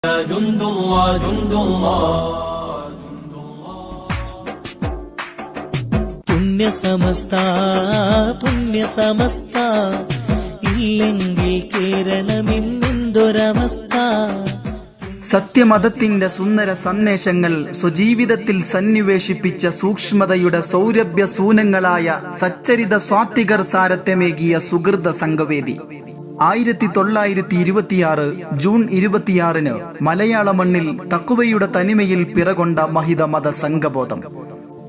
جند الله جند الله പുണ്യ സമസ്ത ഇല്ലെങ്കിൽ കേരളമെന്തൊരവസ്ഥ. സത്യമതത്തിന്റെ സുന്ദര സന്ദേശങ്ങൾ സ്വജീവിതത്തിൽ സന്നിവേശിപ്പിച്ച സൂക്ഷ്മതയുടെ സൗരഭ്യ സൂനങ്ങളായ സച്ചരിത സ്വാത്വികർ സാരത്യമേകിയ സുഹൃത സംഘവേദി 1926 ജൂൺ 26 മലയാള മണ്ണിൽ തഖ്വയുടെ തനിമയിൽ പിറകൊണ്ട മഹിത മത സംഘബോധം.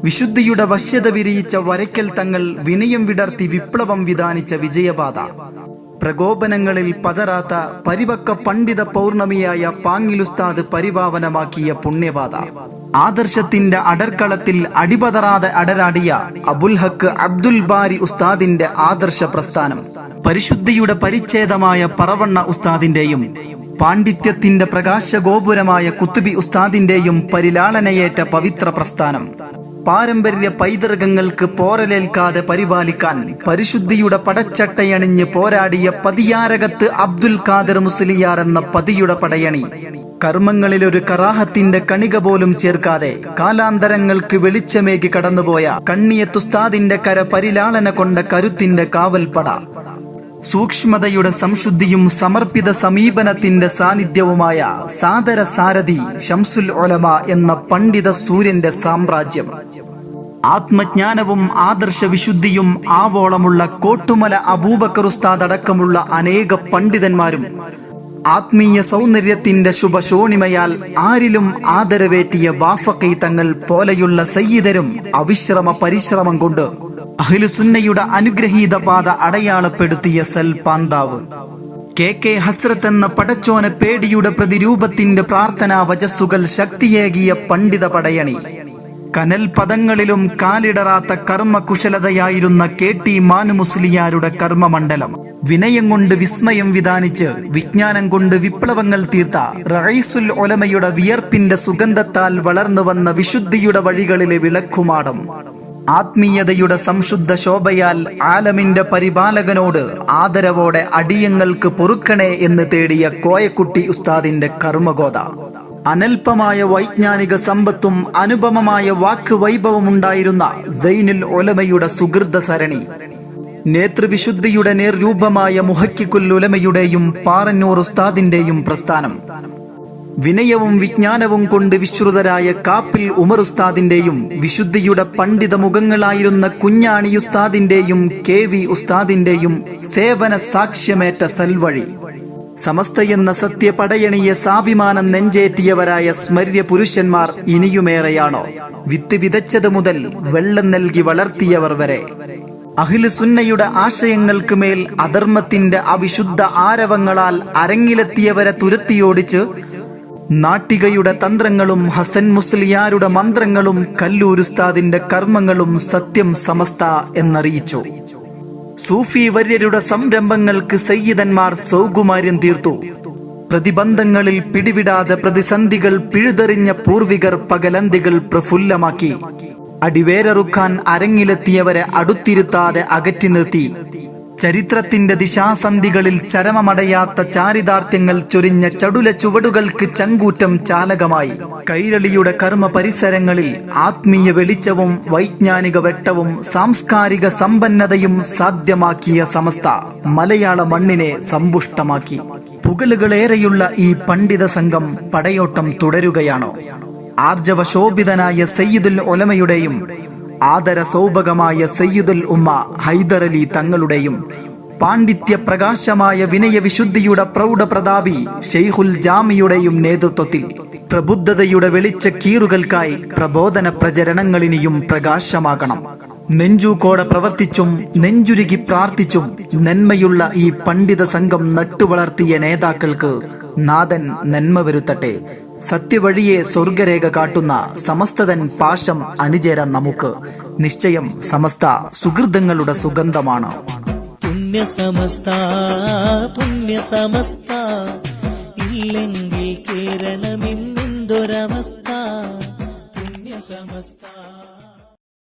വിശുദ്ധിയുടെ വശ്യത വിരിയിച്ച വരയ്ക്കൽ തങ്ങൾ വിനയം വിടർത്തി വിപ്ലവം വിധാനിച്ച വിജയപാത. പ്രകോപനങ്ങളിൽ പതറാത്ത പരിപക്വ പണ്ഡിത പൗർണമിയായ പാങ്ങിലുസ്താദ് പരിപാവനമാക്കിയ പുണ്യപാത. ആദർശത്തിന്റെ അടർക്കളത്തിൽ അടിപതറാതെ അടരാടിയ അബുൽ ഹക്ക് അബ്ദുൽ ബാരി ഉസ്താദിന്റെ ആദർശ പ്രസ്ഥാനം. പരിശുദ്ധിയുടെ പരിച്ഛേദമായ പറവണ്ണ ഉസ്താദിന്റെയും പാണ്ഡിത്യത്തിന്റെ പ്രകാശഗോപുരമായ കുത്തുബി ഉസ്താദിന്റെയും പരിലാളനയേറ്റ പവിത്ര പ്രസ്ഥാനം. പാരമ്പര്യ പൈതൃകങ്ങൾക്ക് പോറലേൽക്കാതെ പരിപാലിക്കാൻ പരിശുദ്ധിയുടെ പടച്ചട്ടയണിഞ്ഞ് പോരാടിയ പതിയാരകത്ത് അബ്ദുൽ ഖാദർ മുസ്ലിയാർ എന്ന പതിയുടെ പടയണി. കർമ്മങ്ങളിലൊരു കറാഹത്തിന്റെ കണിക പോലും ചേർക്കാതെ കാലാന്തരങ്ങൾക്ക് വെളിച്ചമേകി കടന്നുപോയ കണ്ണിയത്തുസ്താദിന്റെ കര പരിലാളന കൊണ്ട കരുത്തിന്റെ കാവൽപ്പട. സൂക്ഷ്മതയുടെ സംശുദ്ധിയും സമർപ്പിത സമീപനത്തിന്റെ സാന്നിധ്യവുമായ സാദര സാരഥി ശംസുൽ ഉലമ എന്ന പണ്ഡിത സൂര്യന്റെ സാമ്രാജ്യം. ആത്മജ്ഞാനവും ആദർശ വിശുദ്ധിയും ആവോളമുള്ള കോട്ടുമല അബൂബക്കർ ഉസ്താദ് അടക്കമുള്ള അനേക പണ്ഡിതന്മാരും ആത്മീയ സൗന്ദര്യത്തിന്റെ ശുഭശോണിമയാൽ ആരിലും ആദരവേറ്റിയ വാഫഖി തങ്ങൾ പോലെയുള്ള സയ്യിദരും അവിശ്രമ പരിശ്രമം കൊണ്ട് അഹ്ലുസുന്നയുടെ അനുഗ്രഹീത പാത അടയാളപ്പെടുത്തിയ സൽപാന്താവ്. കെ ഹസ്രത്ത് എന്ന പടച്ചോന പേടിയുടെ പ്രതിരൂപത്തിന്റെ പ്രാർത്ഥനാ വചസ്സുകൾ ശക്തിയേകിയ പണ്ഡിത പടയണി. കനൽ പദങ്ങളിലും കാലിടറാത്ത കർമ്മകുശലതയായിരുന്ന KT മാനു മുസ്ലിയാരുടെ കർമ്മമണ്ഡലം. വിനയം കൊണ്ട് വിസ്മയം വിധാനിച്ച് വിജ്ഞാനം കൊണ്ട് വിപ്ലവങ്ങൾ തീർത്ത റഈസുൽ ഉലമയുടെ വിയർപ്പിന്റെ സുഗന്ധത്താൽ വളർന്നു വന്ന വിശുദ്ധിയുടെ വഴികളിലെ വിളക്കുമാടം. ആത്മീയതയുടെ സംശുദ്ധ ശോഭയാൽ ആലമിന്റെ പരിപാലകനോട് ആദരവോടെ അടിയങ്ങൾക്ക് പൊറുക്കണേ എന്ന് തേടിയ കോയക്കുട്ടി ഉസ്താദിന്റെ കർമ്മഗോത. അനൽപമായ വൈജ്ഞാനിക സമ്പത്തും അനുപമമായ വാക്ക് വൈഭവമുണ്ടായിരുന്ന സൈനുൽ ഉലമയുടെ സുഹൃത സരണി. നേതൃവിശുദ്ധിയുടെ നേർരൂപമായ മുഹക്കിക്കുൽ ഉലമയുടെയും പാറന്നൂർ ഉസ്താദിന്റെയും പ്രസ്ഥാനം. വിനയവും വിജ്ഞാനവും കൊണ്ട് വിശ്രുതരായ കാപ്പിൽ ഉമർ ഉസ്താദിന്റെയും വിശുദ്ധിയുടെ പണ്ഡിത മുഖങ്ങളായിരുന്ന കുഞ്ഞാണി ഉസ്താദിന്റെയും KV ഉസ്താദിന്റെയും സേവന സാക്ഷ്യമേറ്റ സൽവഴി. സമസ്തയെന്ന സത്യപടയണിയെ സാഭിമാനം നെഞ്ചേറ്റിയവരായ സ്മര്യ പുരുഷന്മാർ ഇനിയുമേറെയാണോ? വിത്ത് വിതച്ചത് മുതൽ വെള്ളം നൽകി വളർത്തിയവർ വരെ. അഹ്ലുസുന്നയുടെ ആശയങ്ങൾക്ക് മേൽ അധർമ്മത്തിന്റെ അവിശുദ്ധ ആരവങ്ങളാൽ അരങ്ങിലെത്തിയവരെ തുരത്തിയോടിച്ച് നാട്ടികയുടെ തന്ത്രങ്ങളും ഹസൻ മുസ്ലിയാരുടെ മന്ത്രങ്ങളും കല്ലൂർ ഉസ്താദിന്റെ കർമ്മങ്ങളും സത്യം സമസ്ത എന്നറിയിച്ചു. സൂഫി വര്യരുടെ സംരംഭങ്ങൾക്ക് സയ്യിദന്മാർ സൗകുമാര്യം തീർത്തു. പ്രതിബന്ധങ്ങളിൽ പിടിവിടാതെ പ്രതിസന്ധികൾ പിഴുതെറിഞ്ഞ പൂർവികർ പകലന്തികൾ പ്രഫുല്ലമാക്കി. അടിവേരറുക്കാൻ അരങ്ങിലെത്തിയവരെ അടുത്തിരുത്താതെ അകറ്റി നിർത്തി. ചരിത്രത്തിന്റെ ദിശാസന്ധികളിൽ ചരമമടയാത്ത ചാരിതാർത്ഥ്യങ്ങൾ ചൊരിഞ്ഞ ചടുല ചുവടുകൾക്ക് ചങ്കൂറ്റം ചാലകമായി. കൈരളിയുടെ കർമ്മ പരിസരങ്ങളിൽ ആത്മീയ വെളിച്ചവും വൈജ്ഞാനിക വെട്ടവും സാംസ്കാരിക സമ്പന്നതയും സാധ്യമാക്കിയ സമസ്ത മലയാള മണ്ണിനെ സമ്പുഷ്ടമാക്കി. പുകലുകളേറെയുള്ള ഈ പണ്ഡിത സംഘം പടയോട്ടം തുടരുകയാണോ? ആർജവശോഭിതനായ സയ്യിദുൽ ഉലമയുടെയും ആദര സൗഭഗമായ സയ്യിദുൽ ഉമ്മ ഹൈദരലി തങ്ങളുടെയും പാണ്ഡിത്യ പ്രകാശമായ വിനയവിശുദ്ധിയുടെ പ്രൗഢപ്രതാപി ഷെയ്ഖുൽ ജാമിയുടെയും നേതൃത്വത്തിൽ പ്രബുദ്ധതയുടെ വെളിച്ച കീറുകൾക്കായി പ്രബോധന പ്രചരണങ്ങളിനിയും പ്രകാശമാകണം. നെഞ്ചൂക്കോടെ പ്രവർത്തിച്ചും നെഞ്ചുരുകി പ്രാർത്ഥിച്ചും നന്മയുള്ള ഈ പണ്ഡിത സംഘം നട്ടുവളർത്തിയ നേതാക്കൾക്ക് നാഥൻ നന്മ വരുത്തട്ടെ. സത്യവഴിയെ സ്വർഗരേഖ കാട്ടുന്ന സമസ്തതൻ പാശം അണിചേരാൻ നമുക്ക്. നിശ്ചയം സമസ്ത സുഹൃതങ്ങളുടെ സുഗന്ധമാണ്. പുണ്യ സമസ്ത ഇല്ലെങ്കിൽ